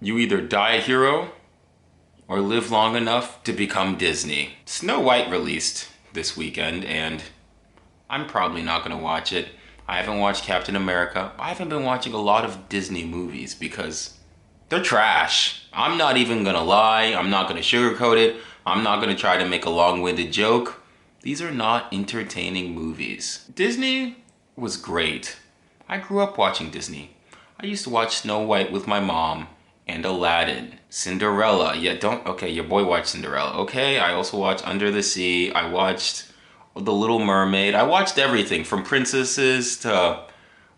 You either die a hero or live long enough to become Disney. Snow White released this weekend, and I'm probably not gonna watch it. I haven't watched Captain America. I haven't been watching a lot of Disney movies because they're trash. I'm not even gonna lie. I'm not gonna sugarcoat it. I'm not gonna try to make a long-winded joke. These are not entertaining movies. Disney was great. I grew up watching Disney. I used to watch Snow White with my mom and Aladdin. Cinderella. Yeah, don't, okay, your boy watched Cinderella. Okay, I also watched Under the Sea. I watched The Little Mermaid. I watched everything from princesses to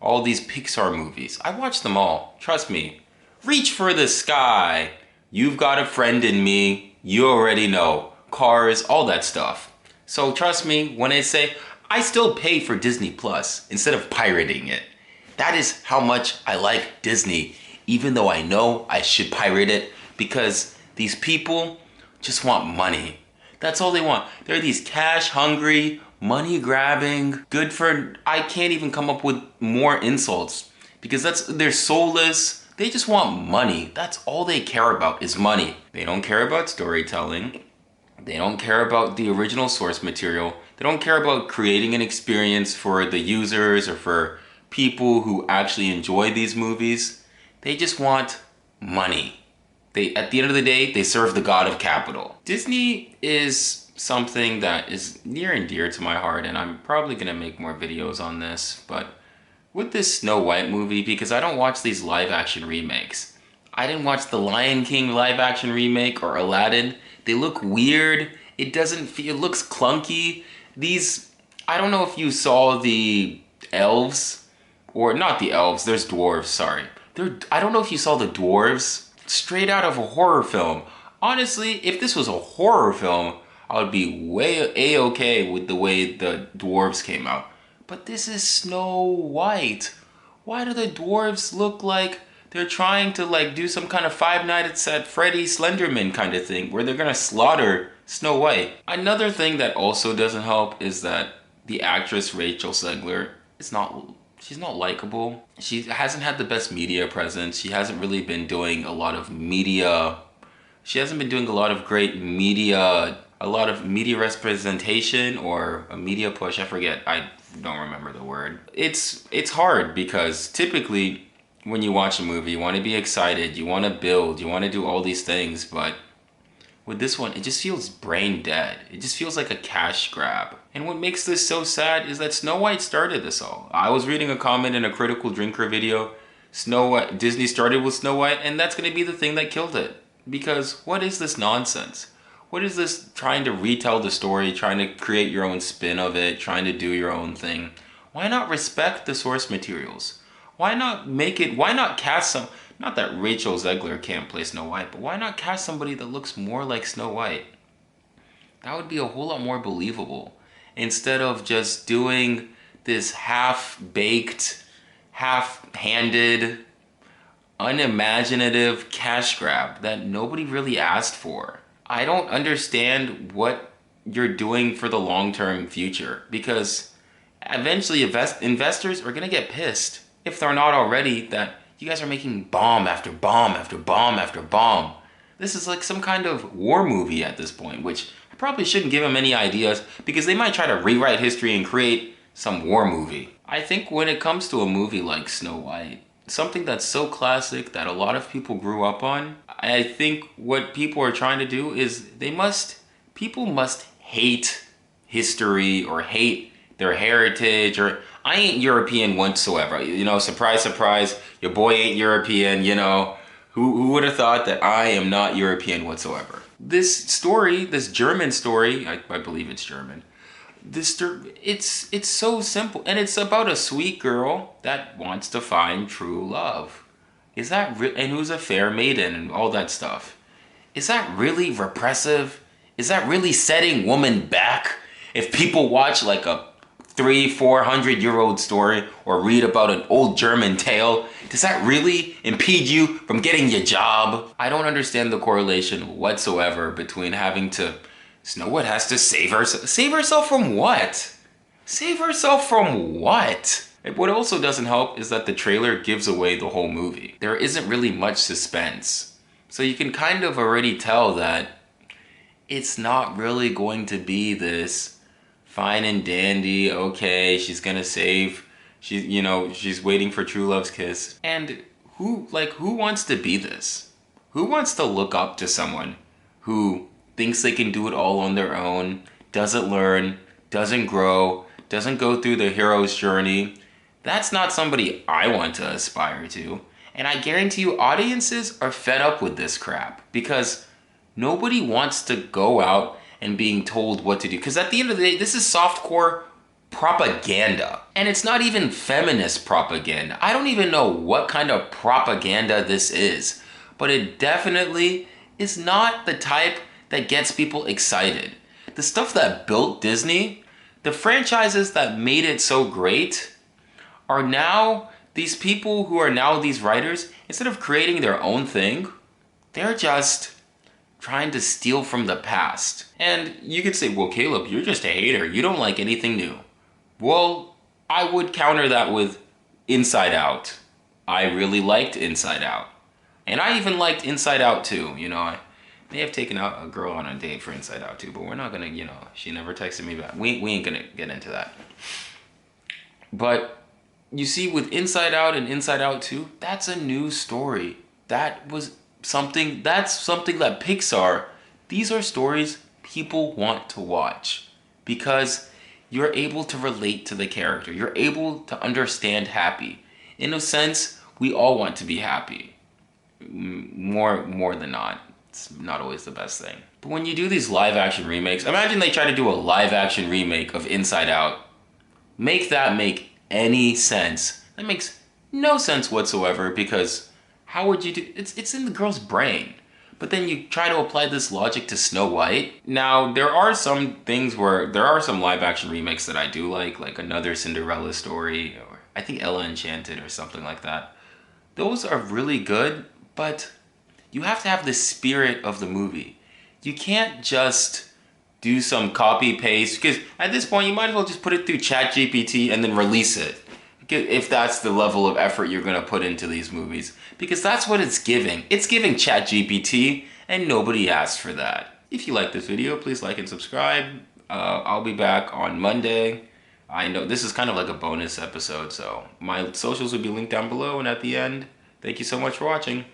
all these Pixar movies. I watched them all. Trust me. Reach for the sky. You've got a friend in me. You already know. Cars, all that stuff. So trust me when I say I still pay for Disney Plus instead of pirating it. That is how much I like Disney, even though I know I should pirate it because these people just want money. That's all they want. They're these cash hungry, money grabbing, good for, I can't even come up with more insults because they're soulless. They just want money. That's all they care about is money. They don't care about storytelling. They don't care about the original source material. They don't care about creating an experience for the users or for people who actually enjoy these movies. They just want money. At the end of the day, they serve the god of capital. Disney is something that is near and dear to my heart, and I'm probably gonna make more videos on this, but with this Snow White movie, because I don't watch these live action remakes. I didn't watch the Lion King live action remake or Aladdin. They look weird. It doesn't feel, it looks clunky. I don't know if you saw the elves, or not the elves, there's dwarves, sorry. I don't know if you saw the dwarves, straight out of a horror film. Honestly, if this was a horror film, I would be way a-okay with the way the dwarves came out. But this is Snow White. Why do the dwarves look like they're trying to do some kind of Five Nights at Freddy's Slenderman kind of thing where they're gonna slaughter Snow White? Another thing that also doesn't help is that the actress Rachel Zegler she's not likable. She hasn't had the best media presence. She hasn't really been doing a lot of media. She hasn't been doing a lot of great media, a lot of media representation or a media push. I forget. I don't remember the word. It's hard because typically when you watch a movie, you want to be excited, you want to build, you want to do all these things, but with this one, it just feels brain dead. It just feels like a cash grab. And what makes this so sad is that Snow White started this all. I was reading a comment in a Critical Drinker video. Disney started with Snow White, and that's going to be the thing that killed it. Because what is this nonsense? What is this trying to retell the story, trying to create your own spin of it, trying to do your own thing? Why not respect the source materials? Why not cast some, not that Rachel Zegler can't play Snow White, but why not cast somebody that looks more like Snow White? That would be a whole lot more believable. Instead of just doing this half-baked, half-handed, unimaginative cash grab that nobody really asked for. I don't understand what you're doing for the long-term future because eventually investors are gonna get pissed if they're not already that you guys are making bomb after bomb after bomb after bomb. This is like some kind of war movie at this point, which I probably shouldn't give them any ideas because they might try to rewrite history and create some war movie. I think when it comes to a movie like Snow White, something that's so classic that a lot of people grew up on, I think what people are trying to do is people must hate history or hate their heritage, or I ain't European whatsoever. You know, surprise, surprise, your boy ain't European, you know. Who would have thought that I am not European whatsoever? This story, this German story, I believe it's German, it's so simple, and it's about a sweet girl that wants to find true love. And who's a fair maiden and all that stuff. Is that really repressive? Is that really setting women back? If people watch like a 300-400-year-old story or read about an old German tale, does that really impede you from getting your job? I don't understand the correlation whatsoever between Snow White has to save herself. Save herself from what? Save herself from what? And what also doesn't help is that the trailer gives away the whole movie. There isn't really much suspense. So you can kind of already tell that it's not really going to be this fine and dandy, okay, she's gonna save, she's waiting for true love's kiss. And who wants to be this? Who wants to look up to someone who thinks they can do it all on their own, doesn't learn, doesn't grow, doesn't go through the hero's journey? That's not somebody I want to aspire to. And I guarantee you audiences are fed up with this crap because nobody wants to go out and being told what to do. Because at the end of the day, this is softcore propaganda. And it's not even feminist propaganda. I don't even know what kind of propaganda this is. But it definitely is not the type that gets people excited. The stuff that built Disney, the franchises that made it so great, are now these people who are now these writers, instead of creating their own thing, they're just trying to steal from the past. And you could say, well, Caleb, you're just a hater. You don't like anything new. Well, I would counter that with Inside Out. I really liked Inside Out. And I even liked Inside Out 2. I may have taken out a girl on a date for Inside Out 2, but we're not gonna, she never texted me back. We ain't gonna get into that. But you see, with Inside Out and Inside Out 2, that's a new story. That's something that Pixar, these are stories people want to watch because you're able to relate to the character. You're able to understand happy. In a sense, we all want to be happy. More than not. It's not always the best thing. But when you do these live action remakes, imagine they try to do a live action remake of Inside Out. Make that make any sense. That makes no sense whatsoever because how would you do it's in the girl's brain. But then you try to apply this logic to Snow White. Now, there are some live action remakes that I do like Another Cinderella Story, or I think Ella Enchanted or something like that. Those are really good, but you have to have the spirit of the movie. You can't just do some copy paste, because at this point you might as well just put it through ChatGPT and then release it. If that's the level of effort you're gonna put into these movies. Because that's what it's giving. It's giving ChatGPT, and nobody asked for that. If you like this video, please like and subscribe. I'll be back on Monday. I know this is kind of like a bonus episode, so my socials will be linked down below and at the end. Thank you so much for watching.